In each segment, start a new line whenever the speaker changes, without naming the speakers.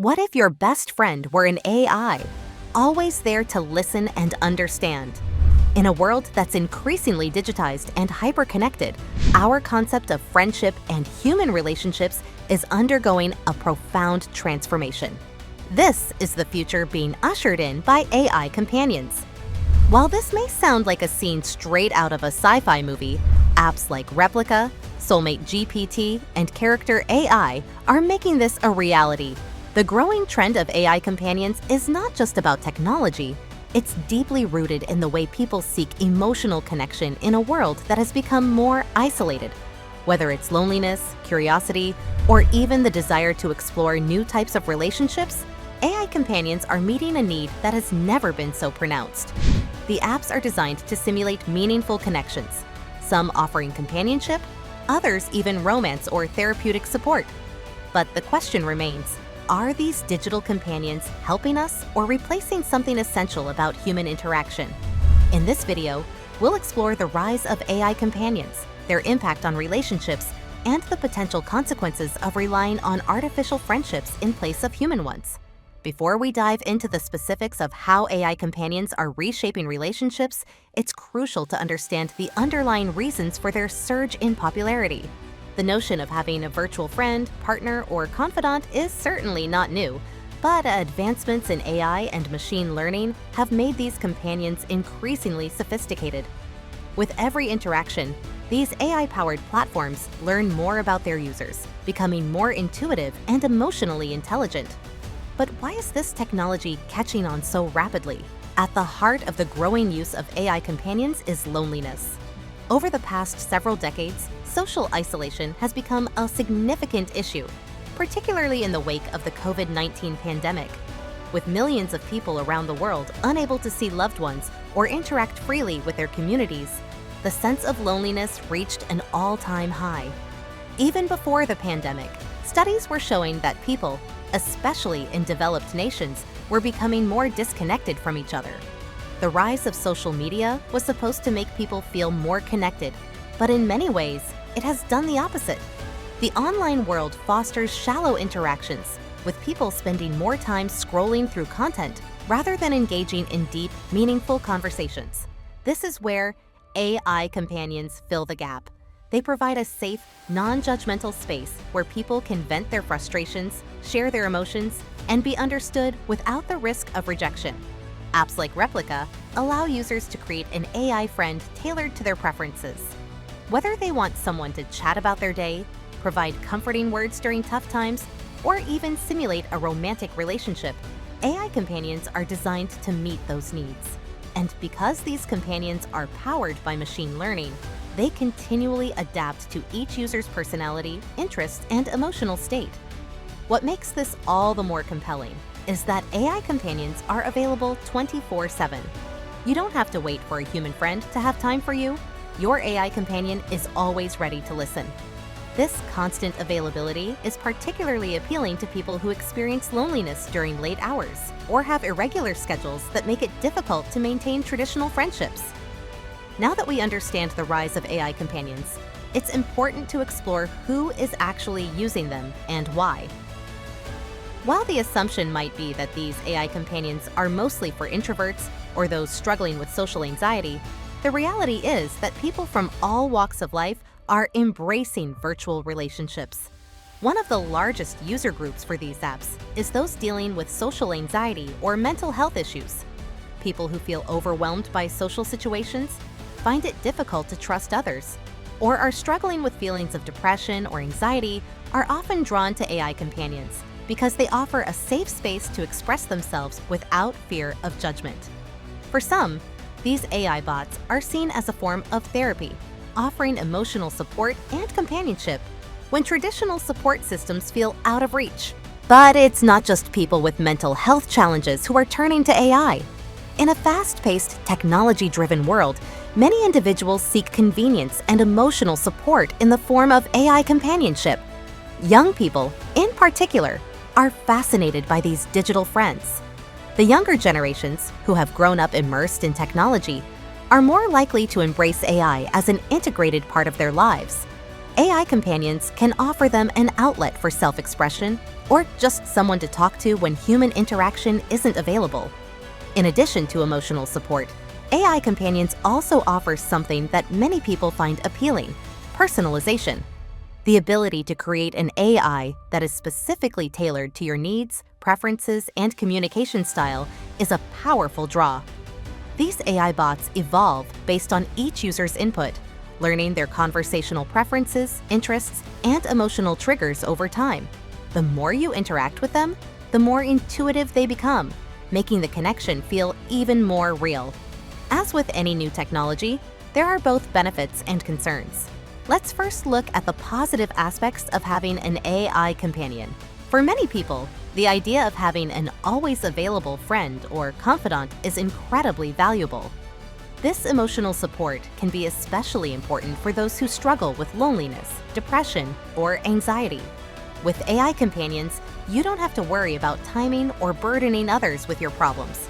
What if your best friend were an AI, always there to listen and understand? In a world that's increasingly digitized and hyper-connected, our concept of friendship and human relationships is undergoing a profound transformation. This is the future being ushered in by AI companions. While this may sound like a scene straight out of a sci-fi movie, apps like Replika, SoulmateGPT, and Character AI are making this a reality. The growing trend of AI companions is not just about technology, it's deeply rooted in the way people seek emotional connection in a world that has become more isolated. Whether it's loneliness, curiosity, or even the desire to explore new types of relationships, AI companions are meeting a need that has never been so pronounced. The apps are designed to simulate meaningful connections, some offering companionship, others even romance or therapeutic support. But the question remains, are these digital companions helping us or replacing something essential about human interaction? In this video, we'll explore the rise of AI companions, their impact on relationships, and the potential consequences of relying on artificial friendships in place of human ones. Before we dive into the specifics of how AI companions are reshaping relationships, it's crucial to understand the underlying reasons for their surge in popularity. The notion of having a virtual friend, partner, or confidant is certainly not new, but advancements in AI and machine learning have made these companions increasingly sophisticated. With every interaction, these AI-powered platforms learn more about their users, becoming more intuitive and emotionally intelligent. But why is this technology catching on so rapidly? At the heart of the growing use of AI companions is loneliness. Over the past several decades, social isolation has become a significant issue, particularly in the wake of the COVID-19 pandemic. With millions of people around the world unable to see loved ones or interact freely with their communities, the sense of loneliness reached an all-time high. Even before the pandemic, studies were showing that people, especially in developed nations, were becoming more disconnected from each other. The rise of social media was supposed to make people feel more connected, but in many ways, it has done the opposite. The online world fosters shallow interactions, with people spending more time scrolling through content rather than engaging in deep, meaningful conversations. This is where AI companions fill the gap. They provide a safe, non-judgmental space where people can vent their frustrations, share their emotions, and be understood without the risk of rejection. Apps like Replika allow users to create an AI friend tailored to their preferences. Whether they want someone to chat about their day, provide comforting words during tough times, or even simulate a romantic relationship, AI companions are designed to meet those needs. And because these companions are powered by machine learning, they continually adapt to each user's personality, interests, and emotional state. What makes this all the more compelling is that AI companions are available 24/7. You don't have to wait for a human friend to have time for you. Your AI companion is always ready to listen. This constant availability is particularly appealing to people who experience loneliness during late hours or have irregular schedules that make it difficult to maintain traditional friendships. Now that we understand the rise of AI companions, it's important to explore who is actually using them and why. While the assumption might be that these AI companions are mostly for introverts or those struggling with social anxiety, the reality is that people from all walks of life are embracing virtual relationships. One of the largest user groups for these apps is those dealing with social anxiety or mental health issues. People who feel overwhelmed by social situations, find it difficult to trust others, or are struggling with feelings of depression or anxiety are often drawn to AI companions because they offer a safe space to express themselves without fear of judgment. For some, these AI bots are seen as a form of therapy, offering emotional support and companionship when traditional support systems feel out of reach. But it's not just people with mental health challenges who are turning to AI. In a fast-paced, technology-driven world, many individuals seek convenience and emotional support in the form of AI companionship. Young people, in particular, are fascinated by these digital friends. The younger generations, who have grown up immersed in technology, are more likely to embrace AI as an integrated part of their lives. AI companions can offer them an outlet for self-expression or just someone to talk to when human interaction isn't available. In addition to emotional support, AI companions also offer something that many people find appealing: personalization. The ability to create an AI that is specifically tailored to your needs, preferences, and communication style is a powerful draw. These AI bots evolve based on each user's input, learning their conversational preferences, interests, and emotional triggers over time. The more you interact with them, the more intuitive they become, making the connection feel even more real. As with any new technology, there are both benefits and concerns. Let's first look at the positive aspects of having an AI companion. For many people, the idea of having an always available friend or confidant is incredibly valuable. This emotional support can be especially important for those who struggle with loneliness, depression, or anxiety. With AI companions, you don't have to worry about timing or burdening others with your problems.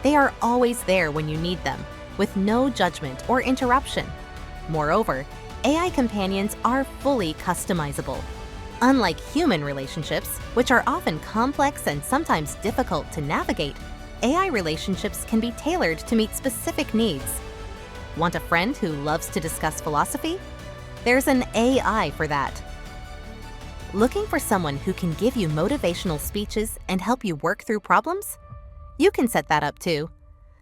They are always there when you need them, with no judgment or interruption. Moreover, AI companions are fully customizable. Unlike human relationships, which are often complex and sometimes difficult to navigate, AI relationships can be tailored to meet specific needs. Want a friend who loves to discuss philosophy? There's an AI for that. Looking for someone who can give you motivational speeches and help you work through problems? You can set that up too.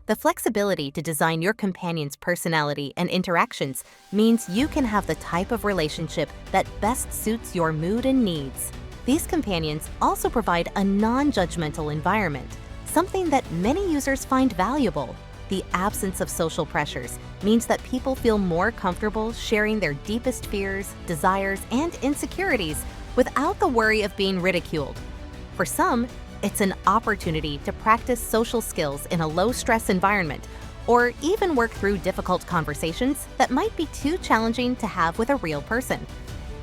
The flexibility to design your companion's personality and interactions means you can have the type of relationship that best suits your mood and needs. These companions also provide a non-judgmental environment, something that many users find valuable. The absence of social pressures means that people feel more comfortable sharing their deepest fears, desires, and insecurities without the worry of being ridiculed. For some, it's an opportunity to practice social skills in a low-stress environment, or even work through difficult conversations that might be too challenging to have with a real person.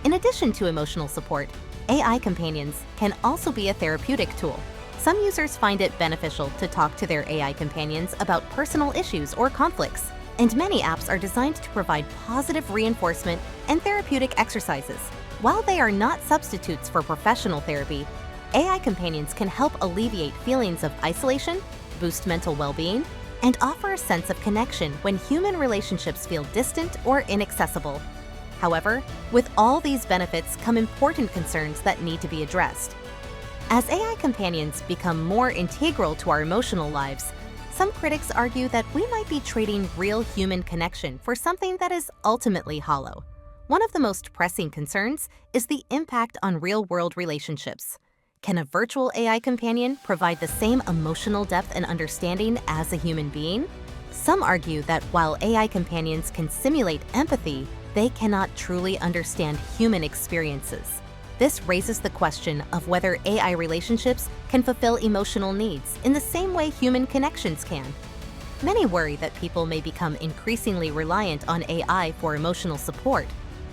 In addition to emotional support, AI companions can also be a therapeutic tool. Some users find it beneficial to talk to their AI companions about personal issues or conflicts, and many apps are designed to provide positive reinforcement and therapeutic exercises. While they are not substitutes for professional therapy, AI companions can help alleviate feelings of isolation, boost mental well-being, and offer a sense of connection when human relationships feel distant or inaccessible. However, with all these benefits come important concerns that need to be addressed. As AI companions become more integral to our emotional lives, some critics argue that we might be trading real human connection for something that is ultimately hollow. One of the most pressing concerns is the impact on real-world relationships. Can a virtual AI companion provide the same emotional depth and understanding as a human being? Some argue that while AI companions can simulate empathy, they cannot truly understand human experiences. This raises the question of whether AI relationships can fulfill emotional needs in the same way human connections can. Many worry that people may become increasingly reliant on AI for emotional support,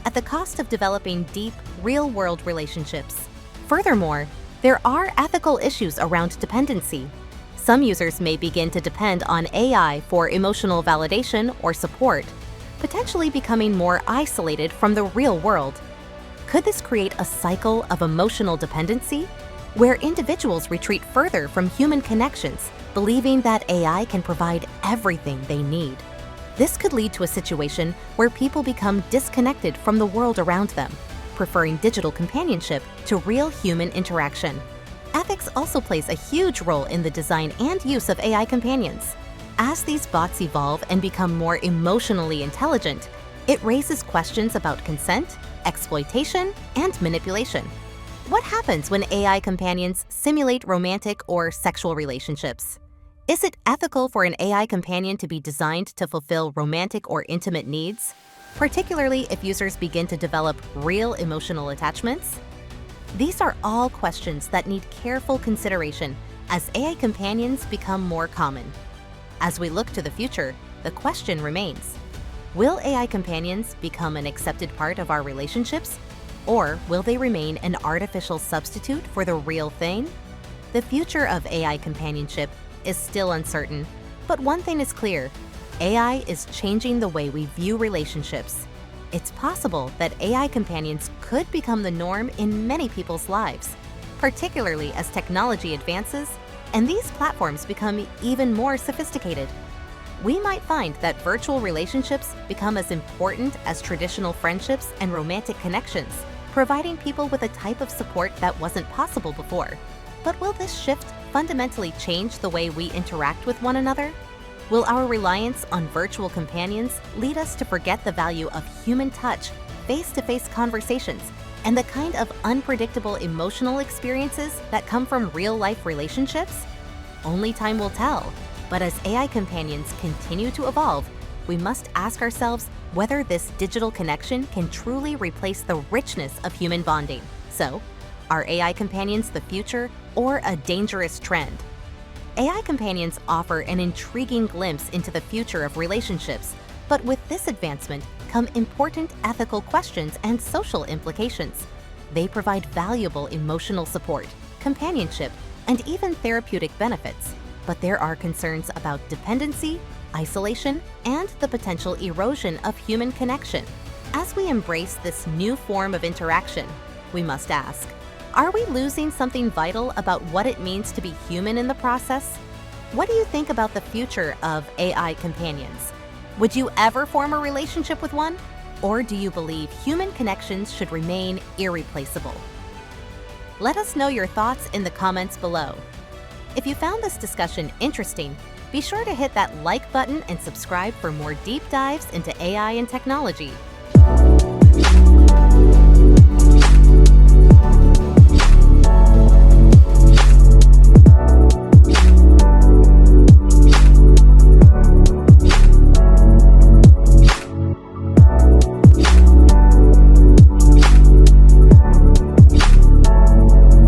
at the cost of developing deep, real-world relationships. Furthermore, there are ethical issues around dependency. Some users may begin to depend on AI for emotional validation or support, potentially becoming more isolated from the real world. Could this create a cycle of emotional dependency, where individuals retreat further from human connections, believing that AI can provide everything they need? This could lead to a situation where people become disconnected from the world around them, preferring digital companionship to real human interaction. Ethics also plays a huge role in the design and use of AI companions. As these bots evolve and become more emotionally intelligent, it raises questions about consent, exploitation, and manipulation. What happens when AI companions simulate romantic or sexual relationships? Is it ethical for an AI companion to be designed to fulfill romantic or intimate needs, particularly if users begin to develop real emotional attachments? These are all questions that need careful consideration as AI companions become more common. As we look to the future, the question remains: will AI companions become an accepted part of our relationships, or will they remain an artificial substitute for the real thing? The future of AI companionship is still uncertain, but one thing is clear: AI is changing the way we view relationships. it's possible that AI companions could become the norm in many people's lives, particularly as technology advances and these platforms become even more sophisticated. We might find that virtual relationships become as important as traditional friendships and romantic connections, providing people with a type of support that wasn't possible before. But will this shift fundamentally change the way we interact with one another? Will our reliance on virtual companions lead us to forget the value of human touch, face-to-face conversations, and the kind of unpredictable emotional experiences that come from real-life relationships? Only time will tell. But as AI companions continue to evolve, we must ask ourselves whether this digital connection can truly replace the richness of human bonding. So, are AI companions the future or a dangerous trend? AI companions offer an intriguing glimpse into the future of relationships, but with this advancement come important ethical questions and social implications. They provide valuable emotional support, companionship, and even therapeutic benefits. But there are concerns about dependency, isolation, and the potential erosion of human connection. As we embrace this new form of interaction, we must ask, are we losing something vital about what it means to be human in the process? What do you think about the future of AI companions? Would you ever form a relationship with one? Or do you believe human connections should remain irreplaceable? Let us know your thoughts in the comments below. If you found this discussion interesting, be sure to hit that like button and subscribe for more deep dives into AI and technology.